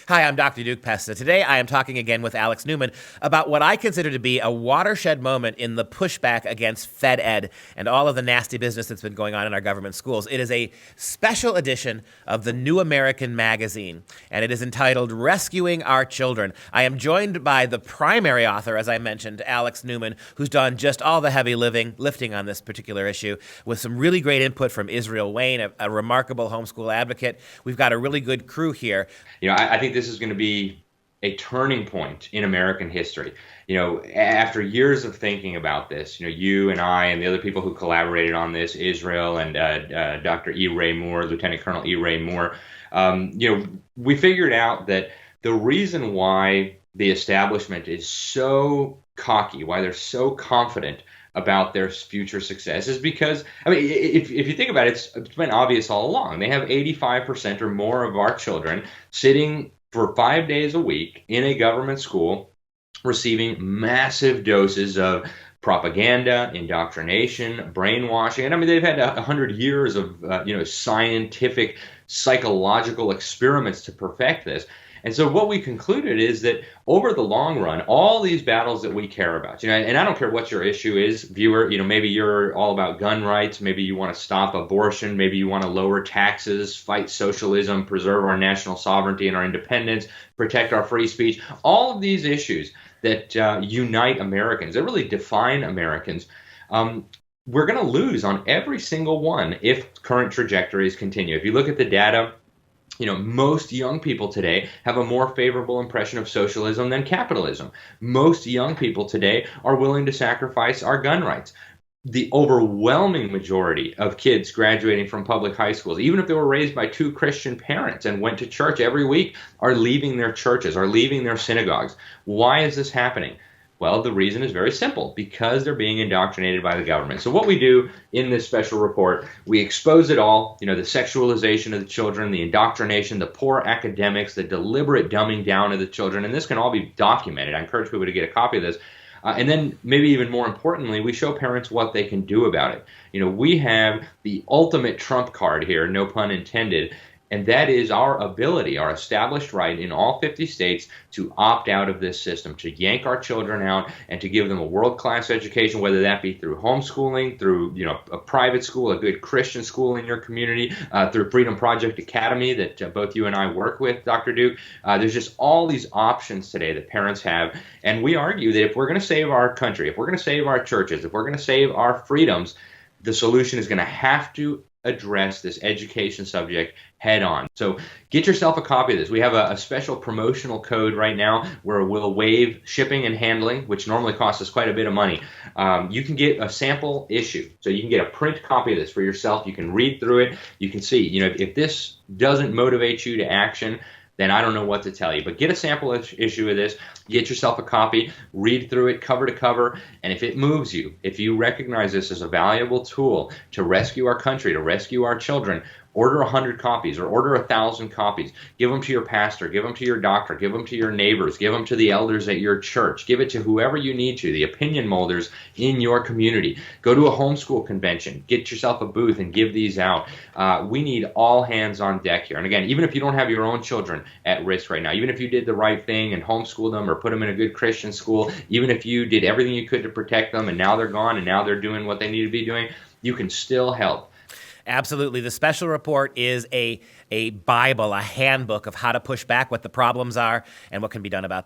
Hi, I'm Dr. Duke Pesta. Today I am talking again with Alex Newman about what I consider to be a watershed moment in the pushback against Fed Ed and all of the nasty business that's been going on in our government schools. It is a special edition of the New American Magazine, and it is entitled Rescuing Our Children. I am joined by the primary author, as I mentioned, Alex Newman, who's done just all the heavy lifting on this particular issue, with some really great input from Israel Wayne, a remarkable homeschool advocate. We've got a really good crew here. I think this is going to be a turning point in American history. After years of thinking about this, you and I and the other people who collaborated on this, Israel and Dr. E. Ray Moore, Lieutenant Colonel E. Ray Moore, we figured out that the reason why the establishment is so cocky, why they're so confident about their future success is because, if you think about it, it's been obvious all along. They have 85% or more of our children sitting for 5 days a week in a government school, receiving massive doses of propaganda, indoctrination, brainwashing. And they've had 100 years of scientific, psychological experiments to perfect this. And so what we concluded is that over the long run, all these battles that we care about, and I don't care what your issue is, viewer, maybe you're all about gun rights, maybe you want to stop abortion, maybe you want to lower taxes, fight socialism, preserve our national sovereignty and our independence, protect our free speech, all of these issues that unite Americans, that really define Americans. We're going to lose on every single one if current trajectories continue. If you look at the data, most young people today have a more favorable impression of socialism than capitalism. Most young people today are willing to sacrifice our gun rights. The overwhelming majority of kids graduating from public high schools, even if they were raised by two Christian parents and went to church every week, are leaving their churches, are leaving their synagogues. Why is this happening? Well, the reason is very simple, because they're being indoctrinated by the government. So what we do in this special report, we expose it all, the sexualization of the children, the indoctrination, the poor academics, the deliberate dumbing down of the children, and this can all be documented. I encourage people to get a copy of this. And then maybe even more importantly, we show parents what they can do about it. We have the ultimate trump card here, no pun intended, and that is our ability, our established right in all 50 states to opt out of this system, to yank our children out and to give them a world-class education, whether that be through homeschooling, through a private school, a good Christian school in your community, through Freedom Project Academy that both you and I work with, Dr. Duke. There's just all these options today that parents have. And we argue that if we're going to save our country, if we're going to save our churches, if we're going to save our freedoms, the solution is going to have to address this education subject head on. So get yourself a copy of this. We have a special promotional code right now where we'll waive shipping and handling, which normally costs us quite a bit of money. You can get a sample issue. So you can get a print copy of this for yourself. You can read through it. You can see, if this doesn't motivate you to action, then I don't know what to tell you. But get a sample issue of this, get yourself a copy, read through it cover to cover, and if it moves you, if you recognize this as a valuable tool to rescue our country, to rescue our children, order 100 copies or order 1,000 copies. Give them to your pastor, give them to your doctor, give them to your neighbors, give them to the elders at your church, give it to whoever you need to, the opinion molders in your community. Go to a homeschool convention, get yourself a booth and give these out. We need all hands on deck here. And again, even if you don't have your own children at risk right now, even if you did the right thing and homeschool them or put them in a good Christian school, even if you did everything you could to protect them and now they're gone and now they're doing what they need to be doing, you can still help. Absolutely. The special report is a Bible, a handbook of how to push back, what the problems are, and what can be done about them.